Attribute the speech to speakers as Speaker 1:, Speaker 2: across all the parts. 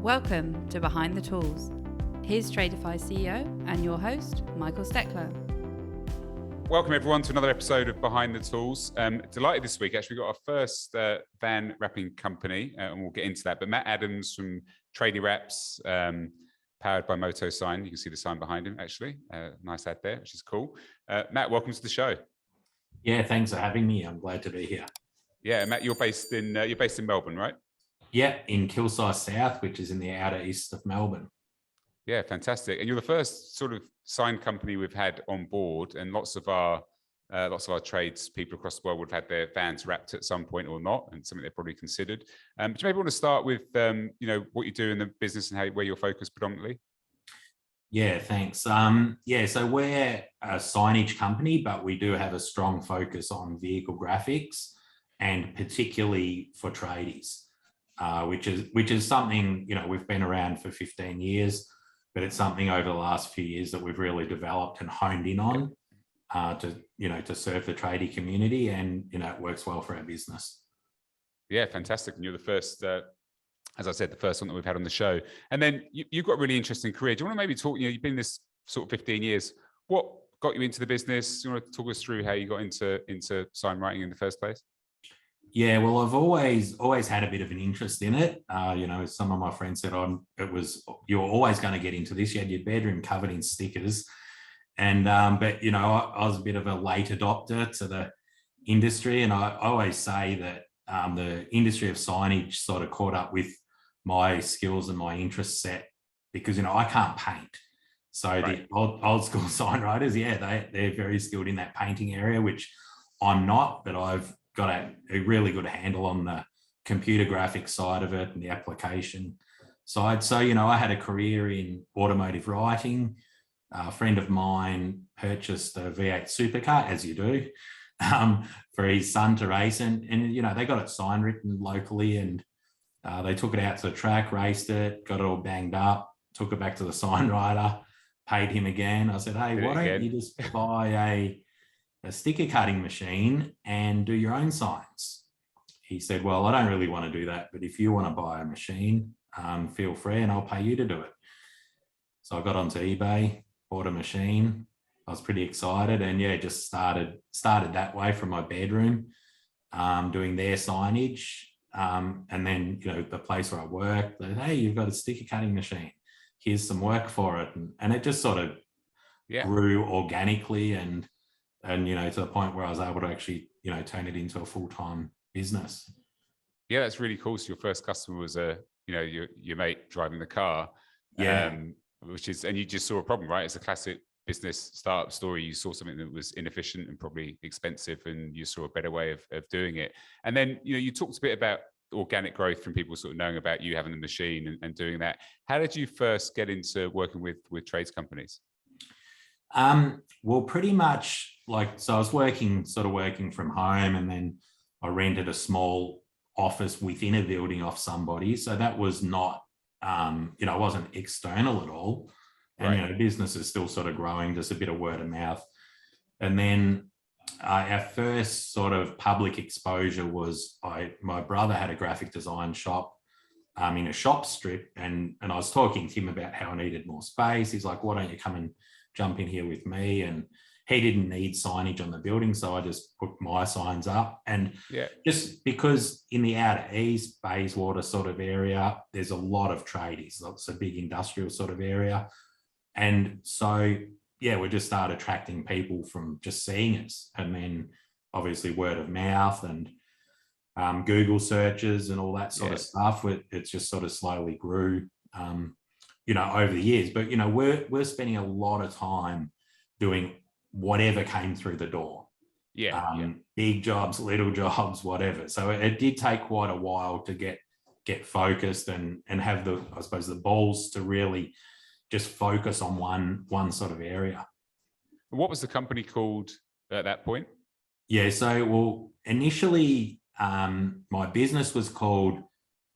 Speaker 1: Welcome to Behind the Tools. Here's Tradify CEO and your host, Michael Steckler.
Speaker 2: Welcome everyone to another episode of Behind the Tools. Delighted this week, actually, we got our first van wrapping company, and we'll get into that. But Matt Adams from Tradie Wraps, powered by MotoSign. You can see the sign behind him, actually. Nice ad there, which is cool. Matt, welcome to the show.
Speaker 3: Yeah, thanks for having me. I'm glad to be here.
Speaker 2: Yeah, Matt, you're based in Melbourne, right?
Speaker 3: Yeah, in Kilsyth South, which is in the outer east of Melbourne.
Speaker 2: Yeah, fantastic. And you're the first sort of sign company we've had on board, and lots of our trades people across the world would have had their vans wrapped at some point or not, and something they've probably considered. Do you maybe want to start with what you do in the business and where you're focused predominantly?
Speaker 3: Yeah, thanks. So we're a signage company, but we do have a strong focus on vehicle graphics, and particularly for tradies, which is something, we've been around for 15 years, but it's something over the last few years that we've really developed and honed in on to serve the tradie community, and it works well for our business.
Speaker 2: Yeah, fantastic. And you're the first, as I said, the first one that we've had on the show. And then you've got a really interesting career. Do you want to maybe talk? You've been in this sort of 15 years. What got you into the business? Do you want to talk us through how you got into sign writing in the first place?
Speaker 3: Yeah, well, I've always had a bit of an interest in it. Some of my friends said, you were always going to get into this. You had your bedroom covered in stickers. And, I was a bit of a late adopter to the industry. And I always say that the industry of signage sort of caught up with my skills and my interest set because, I can't paint. So right. The old school sign writers, they're very skilled in that painting area, which I'm not, but I've got a really good handle on the computer graphics side of it and the application side. So, I had a career in automotive writing. A friend of mine purchased a V8 supercar, as you do, for his son to race. And they got it sign written locally, and they took it out to the track, raced it, got it all banged up, took it back to the sign writer, paid him again. I said, hey, why don't you just buy a sticker cutting machine and do your own signs? He said, well, I don't really want to do that, but if you want to buy a machine, feel free and I'll pay you to do it. So I got onto eBay, bought a machine. I was pretty excited, and just started that way from my bedroom, doing their signage. And then, the place where I worked, hey, you've got a sticker cutting machine. Here's some work for it. And it just sort of grew organically and to the point where I was able to actually, turn it into a full-time business.
Speaker 2: Yeah, that's really cool. So your first customer was your mate driving the car.
Speaker 3: Yeah.
Speaker 2: And you just saw a problem, right? It's a classic business startup story. You saw something that was inefficient and probably expensive, and you saw a better way of doing it. And then, you talked a bit about organic growth from people sort of knowing about you having the machine and doing that. How did you first get into working with trades companies?
Speaker 3: Well, pretty much so I was working from home, and then I rented a small office within a building off somebody. So that was not, it wasn't external at all. And,
Speaker 2: right.
Speaker 3: Business is still sort of growing, just a bit of word of mouth. And then our first sort of public exposure was my brother had a graphic design shop in a shop strip. And I was talking to him about how I needed more space. He's like, why don't you come and jump in here with me? And he didn't need signage on the building, so I just put my signs up. And just because in the outer east, Bayswater sort of area, there's a lot of tradies. It's a big industrial sort of area. And so, we just started attracting people from just seeing us. And then obviously word of mouth and Google searches and all that sort of stuff. It's just sort of slowly grew, over the years. But, we're spending a lot of time doing whatever came through the door. Big jobs, little jobs, whatever. So it did take quite a while to get focused and have the balls to really just focus on one sort of area.
Speaker 2: What was the company called at that point?
Speaker 3: Initially my business was called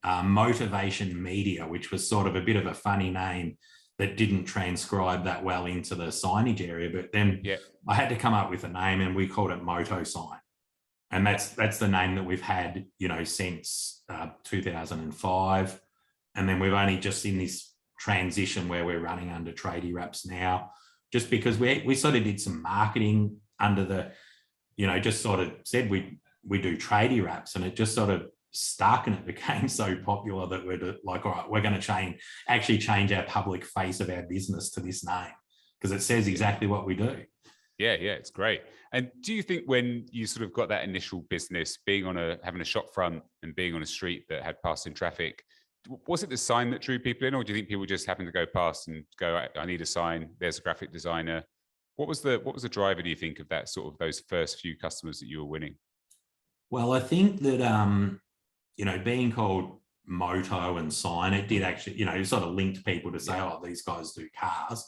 Speaker 3: Motivation Media, which was sort of a bit of a funny name that didn't transcribe that well into the signage area. But then I had to come up with a name, and we called it MotoSign. And that's the name that we've had, since 2005. And then we've only just in this transition where we're running under Tradie Wraps now, just because we sort of did some marketing under the, just sort of said we do Tradie Wraps, and it just sort of stuck, and it became so popular that we're like, all right, we're going to change our public face of our business to this name, because it says exactly what we do.
Speaker 2: Yeah, it's great. And do you think when you sort of got that initial business, having a shop front and being on a street that had passing traffic, was it the sign that drew people in, or do you think people just happened to go past and go, I need a sign, there's a graphic designer? What was the driver, do you think, of that sort of those first few customers that you were winning?
Speaker 3: Well, I think that, being called Moto and Sign, it did actually, it sort of linked people to say, oh, these guys do cars.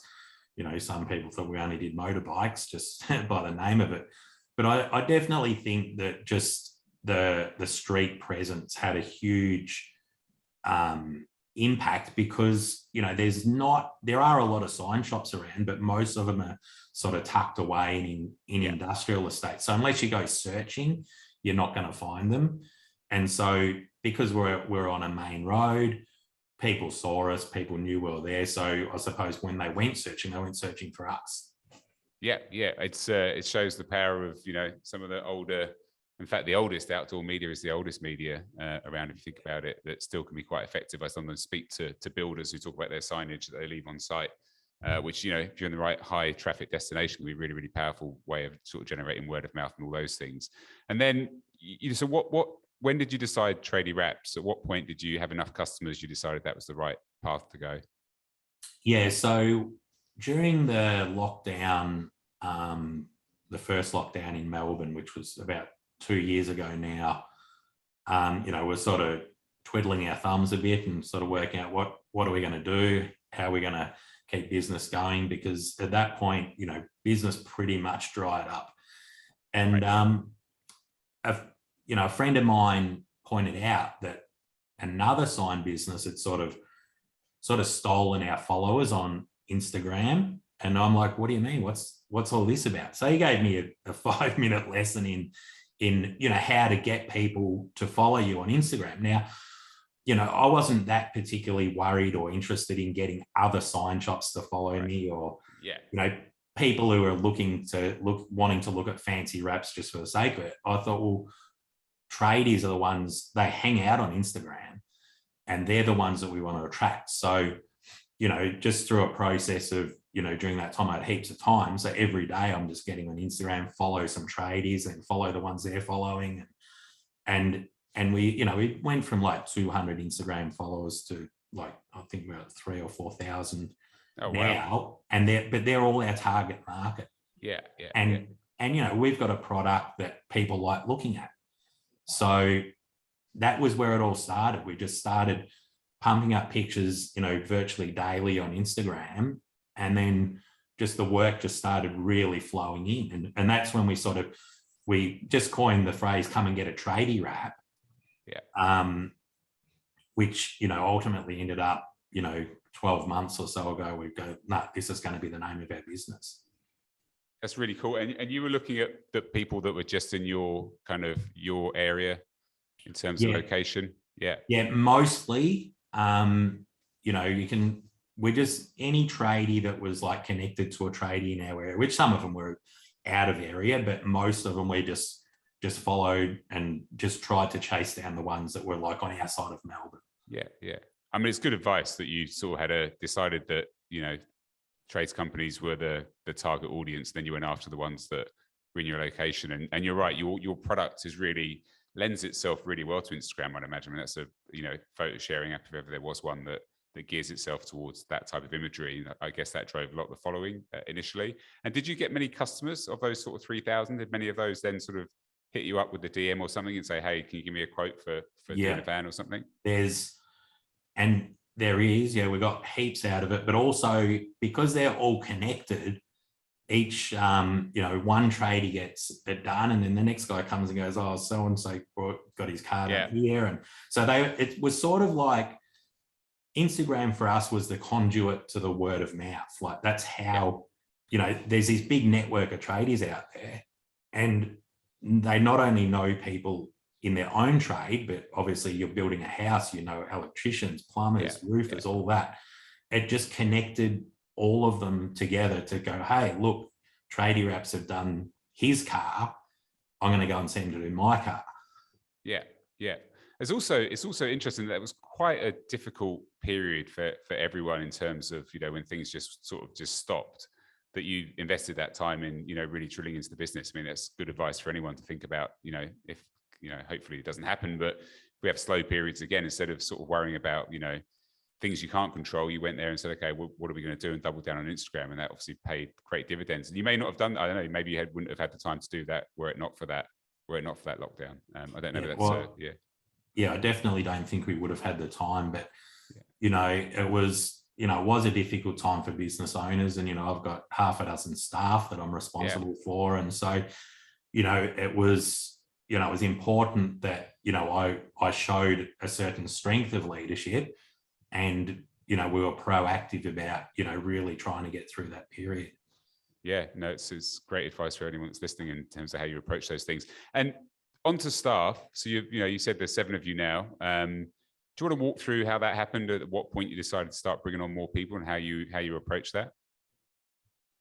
Speaker 3: Some people thought we only did motorbikes just by the name of it. But I definitely think that just the street presence had a huge impact, because, there are a lot of sign shops around, but most of them are sort of tucked away in industrial estates. So unless you go searching, you're not going to find them. And so because we're on a main road, people saw us, people knew we were there. So I suppose when they went searching for us.
Speaker 2: Yeah. It shows the power of, some of the older, in fact, the oldest outdoor media is the oldest media around, if you think about it, that still can be quite effective. I sometimes speak to builders who talk about their signage that they leave on site, which, if you're in the right high traffic destination, can be a really, really powerful way of sort of generating word of mouth and all those things. And then, so when did you decide Tradie Wraps? At what point did you have enough customers you decided that was the right path to go?
Speaker 3: Yeah, so during the lockdown, the first lockdown in Melbourne, which was about 2 years ago now, we're sort of twiddling our thumbs a bit and sort of working out what are we going to do? How are we going to keep business going? Because at that point, business pretty much dried up. And a friend of mine pointed out that another sign business had sort of stolen our followers on Instagram. And I'm like, what do you mean? What's all this about? So he gave me a 5-minute lesson in how to get people to follow you on Instagram. Now, I wasn't that particularly worried or interested in getting other sign shops to follow me, or people who are wanting to look at fancy wraps just for the sake of it. I thought, well, tradies are the ones, they hang out on Instagram, and they're the ones that we want to attract. So, just through a process of, during that time, I had heaps of time. So every day I'm just getting on Instagram, follow some tradies and follow the ones they're following. And we went from like 200 Instagram followers to like, I think we're at 3,000 or 4,000 now. Wow. And they're all our target market.
Speaker 2: Yeah.
Speaker 3: And we've got a product that people like looking at. So that was where it all started. We just started pumping up pictures, virtually daily on Instagram. And then just the work just started really flowing in. And that's when we just coined the phrase, come and get a tradie wrap. Yeah. Which, ultimately ended up, 12 months or so ago, we go, no, this is going to be the name of our business.
Speaker 2: That's really cool. And you were looking at the people that were just in your area in terms of location. Yeah. Yeah,
Speaker 3: mostly, we're just any tradie that was like connected to a tradie in our area, which some of them were out of area, but most of them we just followed and just tried to chase down the ones that were like on our side of Melbourne.
Speaker 2: Yeah. I mean, it's good advice that you sort of decided that, trades companies were the target audience. Then you went after the ones that were in your location. And you're right, your product lends itself really well to Instagram, I'd imagine. I mean, that's a, photo sharing app, if ever there was one that gears itself towards that type of imagery. I guess that drove a lot of the following initially. And did you get many customers of those sort of 3,000? Did many of those then sort of hit you up with the DM or something and say, hey, can you give me a quote for doing a van or something?
Speaker 3: There is, we got heaps out of it, but also because they're all connected, each, one tradie gets it done, and then the next guy comes and goes, oh, so-and-so got his card up here. And so it was sort of like Instagram for us was the conduit to the word of mouth. Like that's how, there's this big network of tradies out there, and they not only know people in their own trade, but obviously you're building a house, you know, electricians, plumbers, roofers, all that. It just connected all of them together to go, hey, look, Tradie Wraps have done his car. I'm going to go and see him to do my car.
Speaker 2: Yeah, yeah. It's also interesting that it was quite a difficult period for everyone in terms of, you know, when things just sort of just stopped, that you invested that time in, you know, really drilling into the business. I mean, that's good advice for anyone to think about, you know, if, you know, hopefully it doesn't happen, but if we have slow periods again, instead of sort of worrying about, you know, things you can't control, you went there and said, okay, well, what are we going to do, and double down on Instagram. And that obviously paid great dividends. And you may not have done, I don't know, maybe you wouldn't have had the time to do that were it not for that lockdown. I don't know.
Speaker 3: Yeah,
Speaker 2: That's
Speaker 3: well, yeah, I definitely don't think we would have had the time, but you know, it was a difficult time for business owners, and you know, I've got half a dozen staff that I'm responsible for, and so you know, it was important that, you know, I showed a certain strength of leadership, and you know, we were proactive about, you know, really trying to get through that period.
Speaker 2: Yeah, no, it's great advice for anyone that's listening in terms of how you approach those things. And onto staff. So you said there's 7 of you now. Do you want to walk through how that happened? At what point you decided to start bringing on more people, and how you approach that?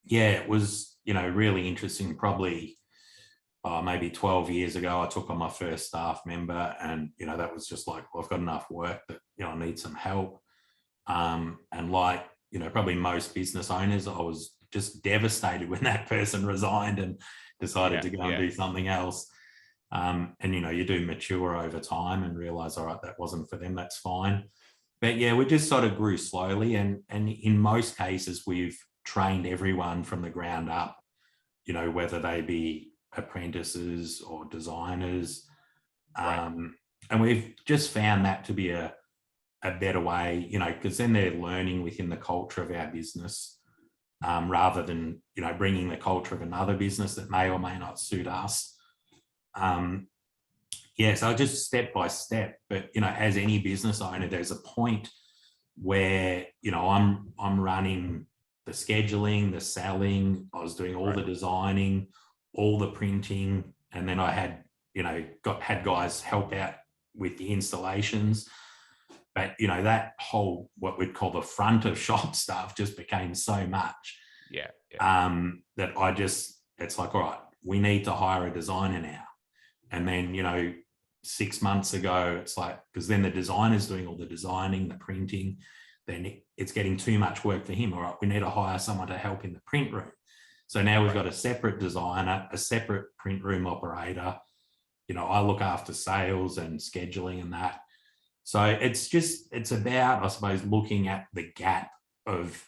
Speaker 3: Yeah, it was, you know, really interesting. Probably maybe 12 years ago, I took on my first staff member, and you know, that was just like, well, I've got enough work that, you know, I need some help. And like, you know, probably most business owners, I was just devastated when that person resigned and decided to go and do something else. And, you know, you do mature over time and realize, all right, that wasn't for them, that's fine. But yeah, we just sort of grew slowly. And in most cases, we've trained everyone from the ground up, you know, whether they be apprentices or designers. And we've just found that to be a better way, you know, because then they're learning within the culture of our business, rather than, you know, bringing the culture of another business that may or may not suit us. So just step by step. But, you know, as any business owner, there's a point where, you know, I'm running the scheduling, the selling, I was doing all the designing, all the printing, and then I had, you know, had guys help out with the installations. But, you know, that whole, what we'd call the front of shop stuff just became so much that it's like, all right, we need to hire a designer now. And then, you know, 6 months ago, it's like, because then the designer's doing all the designing, the printing, then it's getting too much work for him. All right, we need to hire someone to help in the print room. So now we've got a separate designer, a separate print room operator. You know, I look after sales and scheduling and that. So it's about, I suppose, looking at the gap of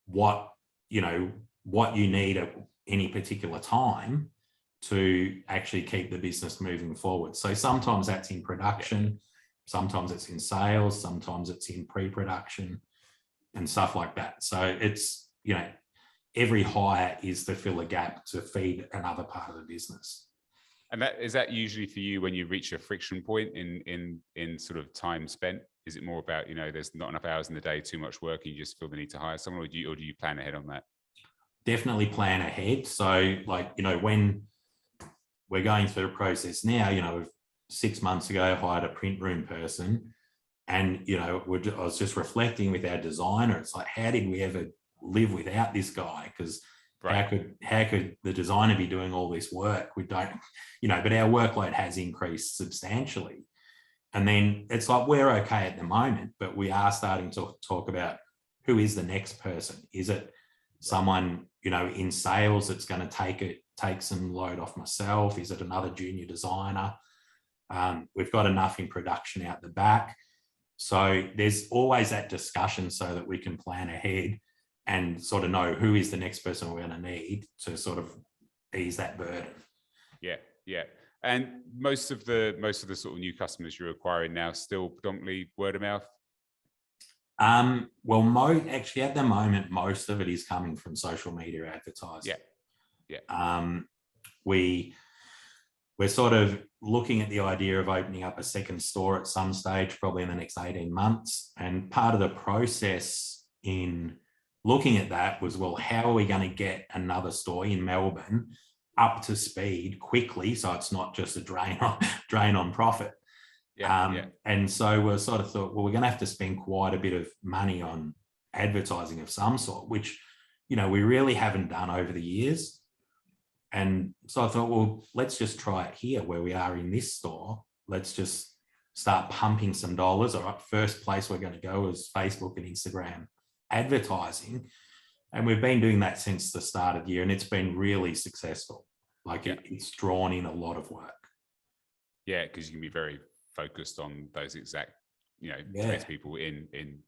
Speaker 3: what you need at any particular time to actually keep the business moving forward. So sometimes that's in production, sometimes it's in sales, sometimes it's in pre-production and stuff like that. So it's, you know, every hire is to fill a gap to feed another part of the business.
Speaker 2: And is that usually for you when you reach a friction point in sort of time spent? Is it more about, you know, there's not enough hours in the day, too much work, and you just feel the need to hire someone, or do you plan ahead on that?
Speaker 3: Definitely plan ahead. So, like, you know, when we're going through the process now, you know, 6 months ago, hired a print room person, and, you know, I was just reflecting with our designer. It's like, how did we ever live without this guy? Because how could the designer be doing all this work? We don't, you know, but our workload has increased substantially. And then it's like, we're okay at the moment, but we are starting to talk about who is the next person. Is it someone, you know, in sales that's going to take some load off myself? Is it another junior designer? We've got enough in production out the back. So there's always that discussion so that we can plan ahead and sort of know who is the next person we're going to need to sort of ease that burden.
Speaker 2: Yeah. And most of the sort of new customers you're acquiring now still predominantly word of mouth?
Speaker 3: Well, actually at the moment, most of it is coming from social media advertising. We're sort of looking at the idea of opening up a second store at some stage, probably in the next 18 months. And part of the process in looking at that was, well, how are we going to get another store in Melbourne up to speed quickly, so it's not just a drain on profit. And so we sort of thought, well, we're going to have to spend quite a bit of money on advertising of some sort, which, you know, we really haven't done over the years. And so I thought, well, let's just try it here where we are in this store. Let's just start pumping some dollars. All right, first place we're going to go is Facebook and Instagram advertising. And we've been doing that since the start of the year, and it's been really successful. Like it's drawn in a lot of work. Yeah,
Speaker 2: because you can be very focused on those exact, you know, tradespeople in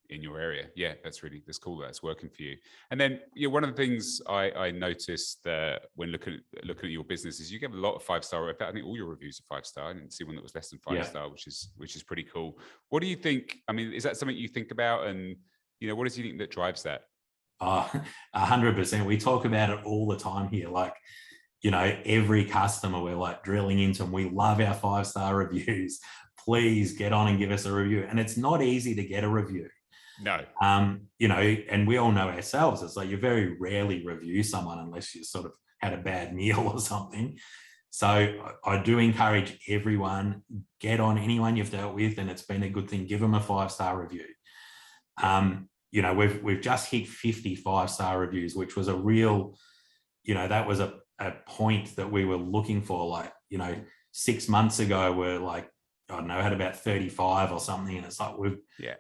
Speaker 2: your area. Yeah, that's cool. That's working for you. And then, one of the things I noticed when looking at your business is you get a lot of 5-star. I think all your reviews are 5-star. I didn't see one that was less than 5-star, which is pretty cool. What do you think? I mean, is that something you think about? And what do you think that drives that?
Speaker 3: 100%. We talk about it all the time here. Like, every customer we're like drilling into them. We love our 5-star reviews. Please get on and give us a review. And it's not easy to get a review.
Speaker 2: No.
Speaker 3: And we all know ourselves. It's like you very rarely review someone unless you sort of had a bad meal or something. So I do encourage everyone, get on anyone you've dealt with, and it's been a good thing. Give them a 5-star review. We've just hit 50 5-star reviews, which was a real, that was a point that we were looking for. Like, 6 months ago, we're like, I don't know, had about 35 or something. And it's like,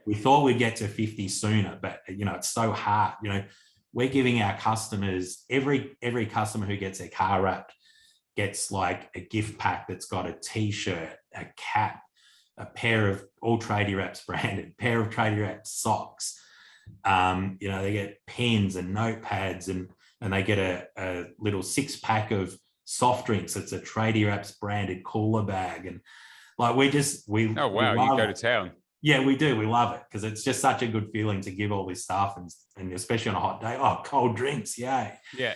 Speaker 3: we thought we'd get to 50 sooner, but it's so hard. We're giving our customers, every customer who gets their car wrapped gets like a gift pack that's got a t-shirt, a cap, a pair of all Tradie Wraps branded, pair of Tradie Wraps socks. They get pens and notepads and they get a little 6-pack of soft drinks. It's a Tradie Wraps branded cooler bag. And like,
Speaker 2: oh, wow, you go to town.
Speaker 3: Yeah, we do. We love it because it's just such a good feeling to give all this stuff and especially on a hot day, cold drinks. Yay.
Speaker 2: Yeah.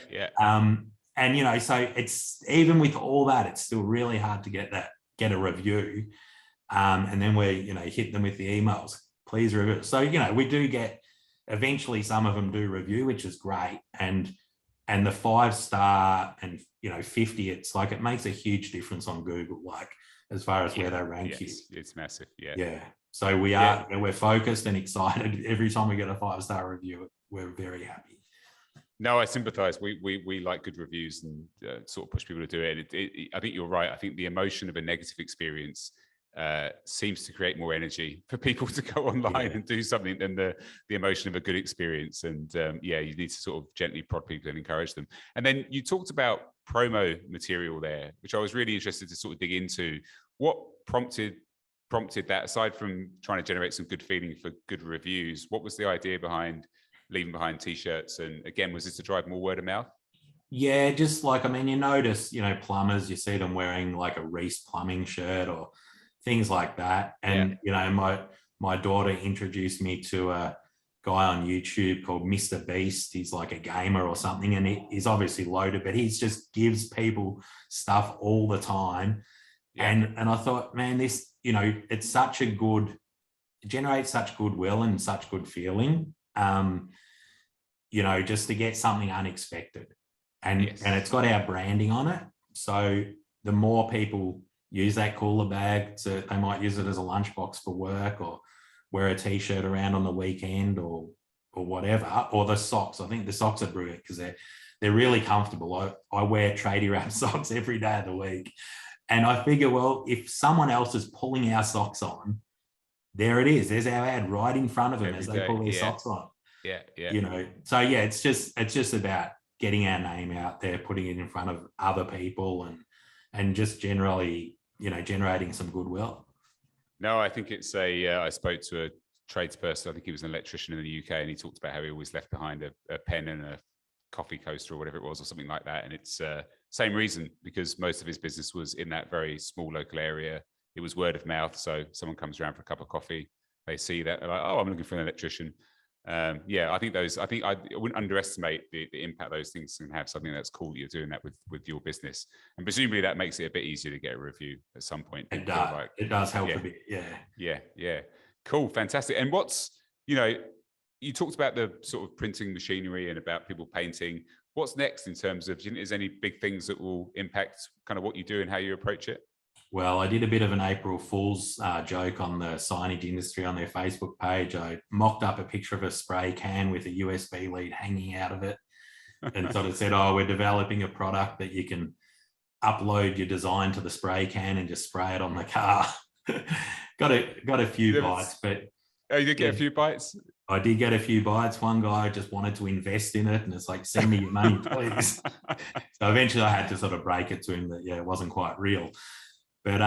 Speaker 3: So it's, even with all that, it's still really hard to get a review. And then we, hit them with the emails, please review. So, we do get, eventually some of them do review, which is great. And the 5-star and, 50, it's like, it makes a huge difference on Google, like as far as where they rank you.
Speaker 2: It's massive.
Speaker 3: Yeah. So we're focused and excited. Every time we get a 5-star review, we're very happy.
Speaker 2: No, I sympathize. We like good reviews and sort of push people to do it. I think you're right. I think the emotion of a negative experience seems to create more energy for people to go online and do something than the emotion of a good experience. And you need to sort of gently prod people and encourage them. And then you talked about promo material there, which I was really interested to sort of dig into. What prompted that, aside from trying to generate some good feeling for good reviews? What was the idea behind leaving behind t-shirts? And again, was this to drive more word of mouth?
Speaker 3: Yeah, just like, you notice, plumbers, you see them wearing like a Reese plumbing shirt or things like that. And, my daughter introduced me to a guy on YouTube called Mr. Beast. He's like a gamer or something, and he's obviously loaded, but he just gives people stuff all the time. Yeah. And I thought, man, this, it's such a good, it generates such goodwill and such good feeling, just to get something unexpected. And it's got our branding on it. So the more people use that cooler bag, so they might use it as a lunchbox for work or wear a t-shirt around on the weekend or whatever, or the socks. I think the socks are brilliant because they're really comfortable. I wear Tradie Wraps socks every day of the week. And I figure, well, if someone else is pulling our socks on, there it is. There's our ad right in front of them as they pull their socks on.
Speaker 2: Yeah.
Speaker 3: So it's just about getting our name out there, putting it in front of other people and just generally, generating some goodwill.
Speaker 2: No, I think it's I spoke to a tradesperson. I think he was an electrician in the UK, and he talked about how he always left behind a pen and a coffee coaster or whatever it was, or something like that. And it's same reason, because most of his business was in that very small local area. It was word of mouth. So someone comes around for a cup of coffee, they see that, they're like, oh, I'm looking for an electrician. I think I wouldn't underestimate the impact those things can have. Something that's cool that you're doing that with your business, and presumably that makes it a bit easier to get a review at some point.
Speaker 3: It does. It does help a bit.
Speaker 2: Yeah. Cool, fantastic. And what's you talked about the sort of printing machinery and about people painting. What's next in terms of, do you think there's any big things that will impact kind of what you do and how you approach it?
Speaker 3: Well, I did a bit of an April Fool's joke on the signage industry on their Facebook page. I mocked up a picture of a spray can with a USB lead hanging out of it and sort of said, oh, we're developing a product that you can upload your design to the spray can and just spray it on the car. got a few bites, but...
Speaker 2: Oh, you did get a few bites?
Speaker 3: I did get a few bites. One guy just wanted to invest in it, and it's like, send me your money, please. So eventually I had to sort of break it to him that, yeah, it wasn't quite real. But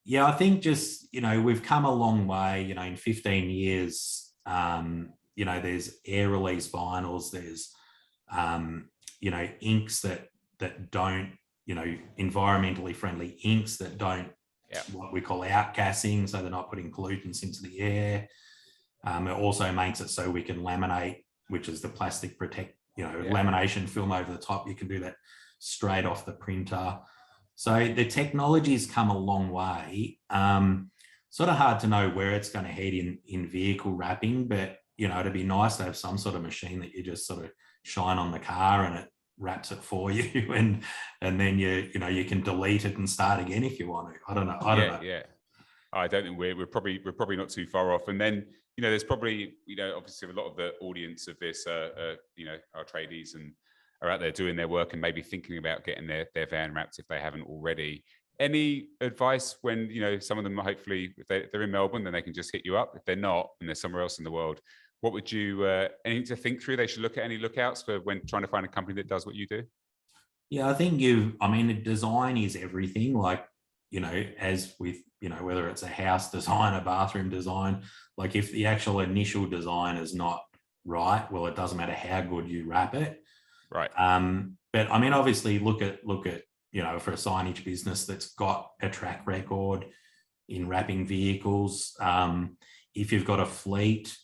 Speaker 3: yeah, I think just, we've come a long way, in 15 years, there's air release vinyls, there's, inks that don't, environmentally friendly inks that don't, what we call outgassing, so they're not putting pollutants into the air. It also makes it so we can laminate, which is the plastic lamination film over the top. You can do that straight off the printer. So the technology's come a long way. Sort of hard to know where it's going to head in vehicle wrapping, but it'd be nice to have some sort of machine that you just sort of shine on the car and it wraps it for you, and then you can delete it and start again if you want to. I don't know.
Speaker 2: Yeah. I don't think we're probably not too far off. And then there's probably obviously a lot of the audience of this are tradies and are out there doing their work and maybe thinking about getting their van wrapped if they haven't already. Any advice when some of them hopefully if they're in Melbourne, then they can just hit you up. If they're not and they're somewhere else in the world, what would you anything to think through? They should look at any lookouts for when trying to find a company that does what you do?
Speaker 3: Yeah, I think design is everything. Like, as with, whether it's a house design, a bathroom design, like if the actual initial design is not right, well, it doesn't matter how good you wrap it.
Speaker 2: Right.
Speaker 3: But obviously look at, for a signage business that's got a track record in wrapping vehicles. If you've got a fleet,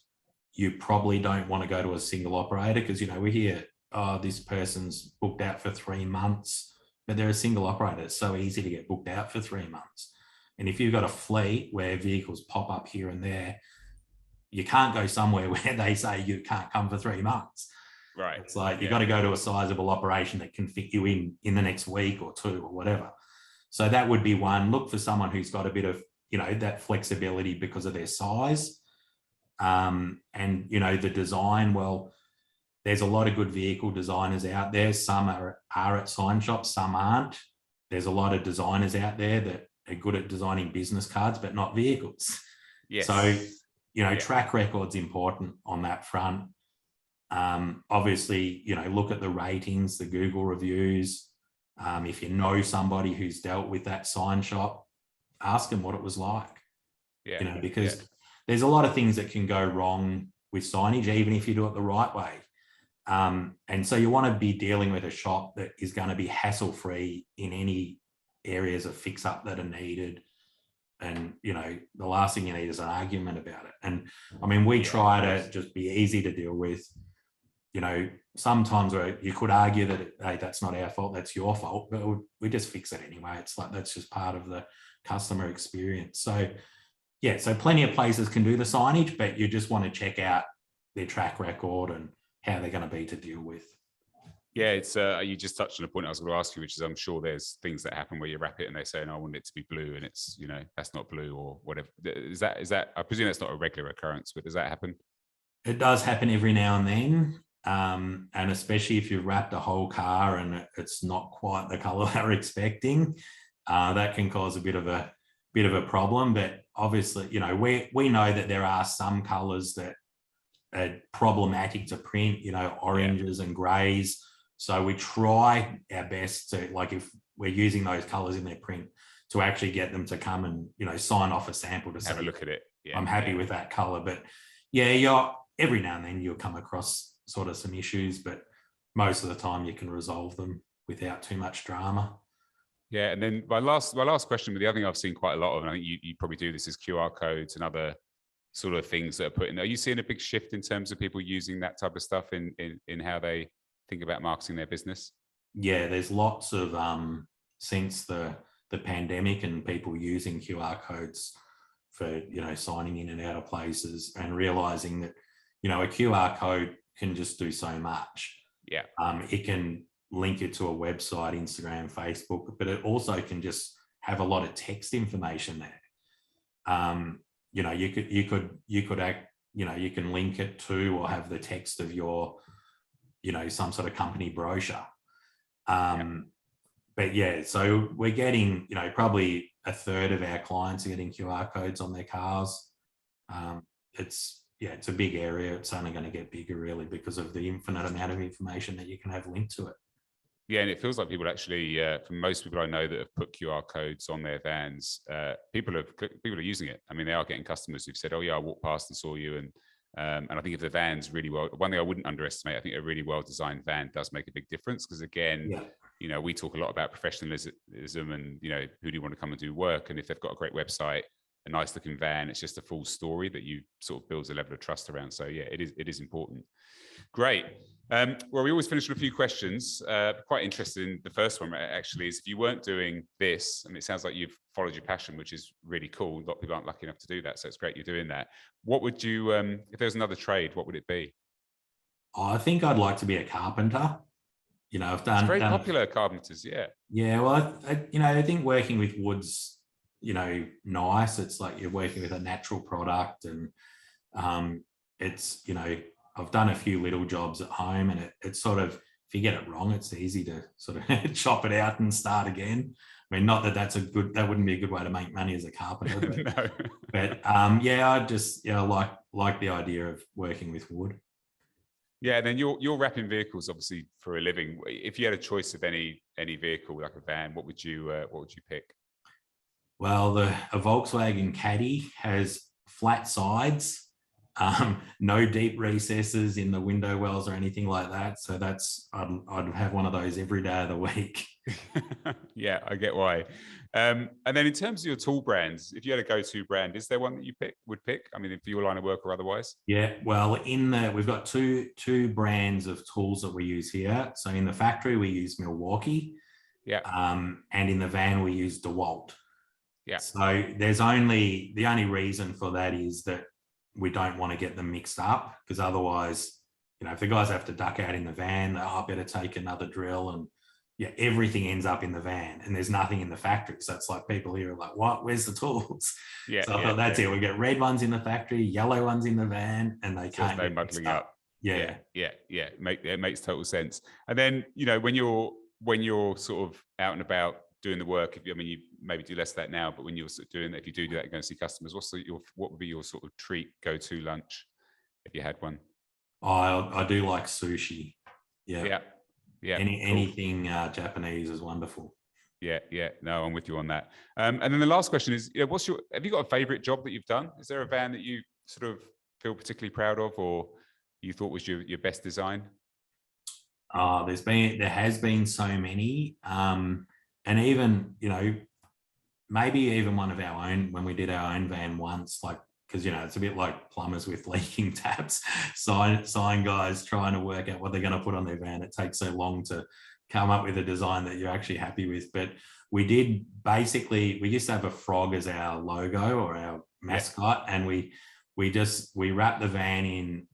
Speaker 3: you probably don't want to go to a single operator because, we hear, oh, this person's booked out for 3 months, but they're a single operator. It's so easy to get booked out for 3 months. And if you've got a fleet where vehicles pop up here and there, you can't go somewhere where they say you can't come for 3 months.
Speaker 2: Right.
Speaker 3: It's like, you've got to go to a sizable operation that can fit you in the next week or 2 or whatever. So that would be one. Look for someone who's got a bit of, that flexibility because of their size. And, the design, well, there's a lot of good vehicle designers out there. Some are at sign shops, some aren't. There's a lot of designers out there that are good at designing business cards, but not vehicles.
Speaker 2: Yes.
Speaker 3: So, track record's important on that front. Obviously, look at the ratings, the Google reviews. If you know somebody who's dealt with that sign shop, ask them what it was like.
Speaker 2: Yeah.
Speaker 3: Because there's a lot of things that can go wrong with signage, even if you do it the right way. And so you want to be dealing with a shop that is going to be hassle-free in any areas of fix-up that are needed. And, the last thing you need is an argument about it. And we try to just be easy to deal with. Sometimes where you could argue that, hey, that's not our fault, that's your fault, but we just fix it anyway. It's like, that's just part of the customer experience. So, yeah, so plenty of places can do the signage, but you just want to check out their track record and how they're going to be to deal with.
Speaker 2: Yeah, it's you just touched on a point I was going to ask you, which is I'm sure there's things that happen where you wrap it and they say, no, I want it to be blue, and it's, that's not blue or whatever. Is that I presume that's not a regular occurrence, but does that happen?
Speaker 3: It does happen every now and then. And especially if you've wrapped a whole car and it's not quite the color they're expecting, that can cause a bit of a problem. But obviously, we know that there are some colors that are problematic to print, oranges and grays. So we try our best to, like, if we're using those colors in their print, to actually get them to come and, sign off a sample to
Speaker 2: have
Speaker 3: say,
Speaker 2: a look at it. Yeah,
Speaker 3: I'm happy with that color. But yeah, every now and then you'll come across sort of some issues, but most of the time you can resolve them without too much drama.
Speaker 2: Yeah, and then my last question, but the other thing I've seen quite a lot of, and I think you probably do this, is QR codes and other sort of things that are put in. Are you seeing a big shift in terms of people using that type of stuff in how they think about marketing their business?
Speaker 3: Yeah, there's lots of since the pandemic and people using QR codes for signing in and out of places, and realizing that a QR code can just do so much.
Speaker 2: Yeah.
Speaker 3: It can link it to a website, Instagram, Facebook, but it also can just have a lot of text information there. You know, you can link it to or have the text of your, you know, some sort of company brochure. But yeah, so we're getting, you know, probably a third of our clients are getting QR codes on their cars. It's a big area. It's only going to get bigger really because of the infinite amount of information that you can have linked to it.
Speaker 2: Yeah, and it feels like people actually, for most people I know that have put QR codes on their vans, people are using it. I mean, they are getting customers who've said, "Oh yeah, I walked past and saw you," and I think if the van's really well, one thing I wouldn't underestimate, I think a really well designed van does make a big difference because again, you know, we talk a lot about professionalism and, you know, who do you want to come and do work, and if they've got a great website, a nice looking van, it's just a full story that you sort of builds a level of trust around. So yeah, it is important. Great. Well, we always finish with a few questions. Quite interested in the first one, actually, is if you weren't doing this, and it sounds like you've followed your passion, which is really cool. A lot of people aren't lucky enough to do that. So it's great you're doing that. What would you, if there was another trade, what would it be?
Speaker 3: I think I'd like to be a carpenter. You know, I've done...
Speaker 2: It's very popular, carpenters, yeah.
Speaker 3: Yeah, well, you know, I think working with wood's, you know, nice. It's like you're working with a natural product and it's, you know, I've done a few little jobs at home and it's sort of, if you get it wrong, it's easy to sort of chop it out and start again. I mean, not that that wouldn't be a good way to make money as a carpenter. But,
Speaker 2: No.
Speaker 3: but yeah, I just, you know, like the idea of working with wood.
Speaker 2: Yeah, and then you're wrapping vehicles obviously for a living. If you had a choice of any vehicle like a van, what would you pick?
Speaker 3: Well, a Volkswagen Caddy has flat sides, no deep recesses in the window wells or anything like that. So I'd have one of those every day of the week.
Speaker 2: Yeah, I get why. And then in terms of your tool brands, if you had a go-to brand, is there one that you would pick? I mean, for your line of work or otherwise?
Speaker 3: Yeah, well, we've got two brands of tools that we use here. So in the factory, we use Milwaukee.
Speaker 2: Yeah.
Speaker 3: And in the van, we use DeWalt.
Speaker 2: Yeah.
Speaker 3: So the only reason for that is that we don't want to get them mixed up because otherwise, you know, if the guys have to duck out in the van, I better take another drill and yeah, everything ends up in the van and there's nothing in the factory. So it's like people here are like, what? Where's the tools?
Speaker 2: Yeah.
Speaker 3: So I thought that's it. We get red ones in the factory, yellow ones in the van, and they can't get
Speaker 2: muddling
Speaker 3: mixed up. Yeah.
Speaker 2: It makes total sense. And then, you know, when you're sort of out and about doing the work, you maybe do less of that now, but when you're sort of doing that, if you do that, you're going to see customers, what would be your sort of treat go-to lunch if you had one?
Speaker 3: I do like sushi. Yeah.
Speaker 2: Yeah.
Speaker 3: Anything Japanese is wonderful.
Speaker 2: Yeah. No, I'm with you on that. And then the last question is, you know, have you got a favorite job that you've done? Is there a van that you sort of feel particularly proud of or you thought was your best design?
Speaker 3: There has been so many. And even, you know, maybe even one of our own, when we did our own van once, like, because, you know, it's a bit like plumbers with leaking taps, sign guys trying to work out what they're going to put on their van. It takes so long to come up with a design that you're actually happy with. But we used to have a frog as our logo or our mascot, and we wrapped the van in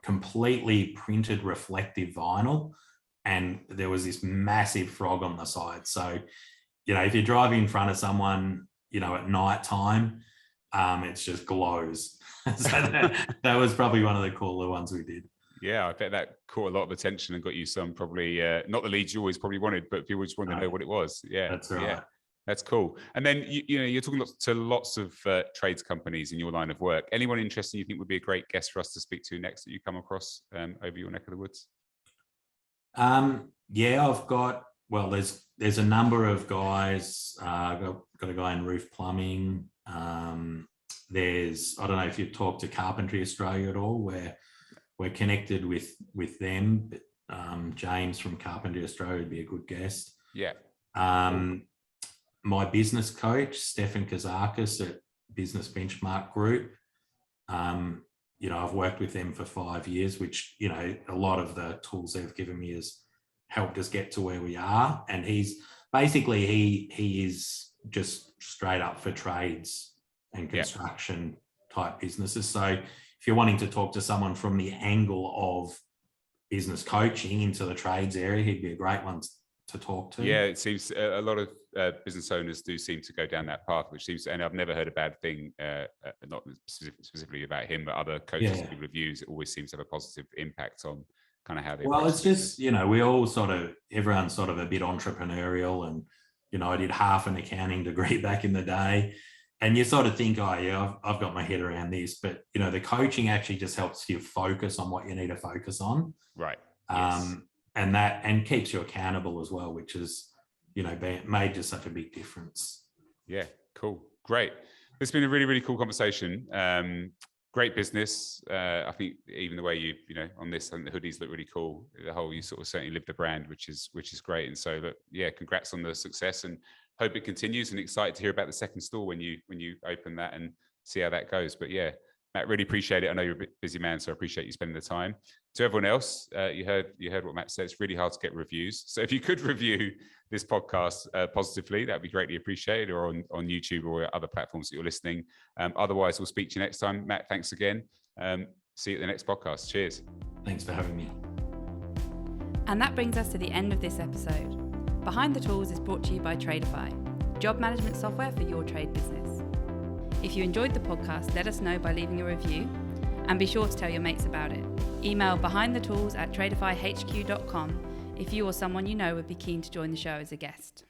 Speaker 3: completely printed reflective vinyl. And there was this massive frog on the side. So, you know, if you drive in front of someone, you know, at night time, it just glows. So that was probably one of the cooler ones we did.
Speaker 2: Yeah, I bet that caught a lot of attention and got you some probably, not the leads you always probably wanted, but people just wanted to know what it was. Yeah,
Speaker 3: that's right. Yeah.
Speaker 2: That's cool. And then, you know, you're talking to lots of trades companies in your line of work. Anyone interesting you think would be a great guest for us to speak to next that you come across over your neck of the woods?
Speaker 3: Yeah, there's a number of guys. Got a guy in roof plumbing. I don't know if you've talked to Carpentry Australia at all, where we're connected with them. But, James from Carpentry Australia would be a good guest.
Speaker 2: Yeah.
Speaker 3: My business coach, Stefan Kazakis at Business Benchmark Group. You know, I've worked with them for 5 years, which, you know, a lot of the tools they've given me has helped us get to where we are. And he is just straight up for trades and construction type businesses. So if you're wanting to talk to someone from the angle of business coaching into the trades area, he'd be a great one to talk to.
Speaker 2: Yeah, it seems a lot of business owners do seem to go down that path, which seems, and I've never heard a bad thing, not specifically about him, but other coaches and reviews. It always seems to have a positive impact on kind of how they.
Speaker 3: Well, it's just, we all everyone's sort of a bit entrepreneurial, and I did half an accounting degree back in the day, and you sort of think, oh yeah, I've got my head around this, but the coaching actually just helps you focus on what you need to focus on,
Speaker 2: right?
Speaker 3: And keeps you accountable as well, which is made just such a big difference.
Speaker 2: Yeah, cool, great. It's been a really, really cool conversation. Great business. I think even the way you on this, and the hoodies look really cool. The whole, you sort of certainly live the brand, which is great. And so, congrats on the success, and hope it continues. And excited to hear about the second store when you open that and see how that goes. But yeah, Matt, really appreciate it. I know you're a bit busy man, so I appreciate you spending the time. To everyone else, you heard what Matt said. It's really hard to get reviews. So if you could review this podcast positively, that'd be greatly appreciated, or on YouTube or other platforms that you're listening. Otherwise, we'll speak to you next time. Matt, thanks again. See you at the next podcast. Cheers.
Speaker 3: Thanks for having me.
Speaker 1: And that brings us to the end of this episode. Behind the Tools is brought to you by Tradify, job management software for your trade business. If you enjoyed the podcast, let us know by leaving a review, and be sure to tell your mates about it. Email behindthetools@tradifyhq.com if you or someone you know would be keen to join the show as a guest.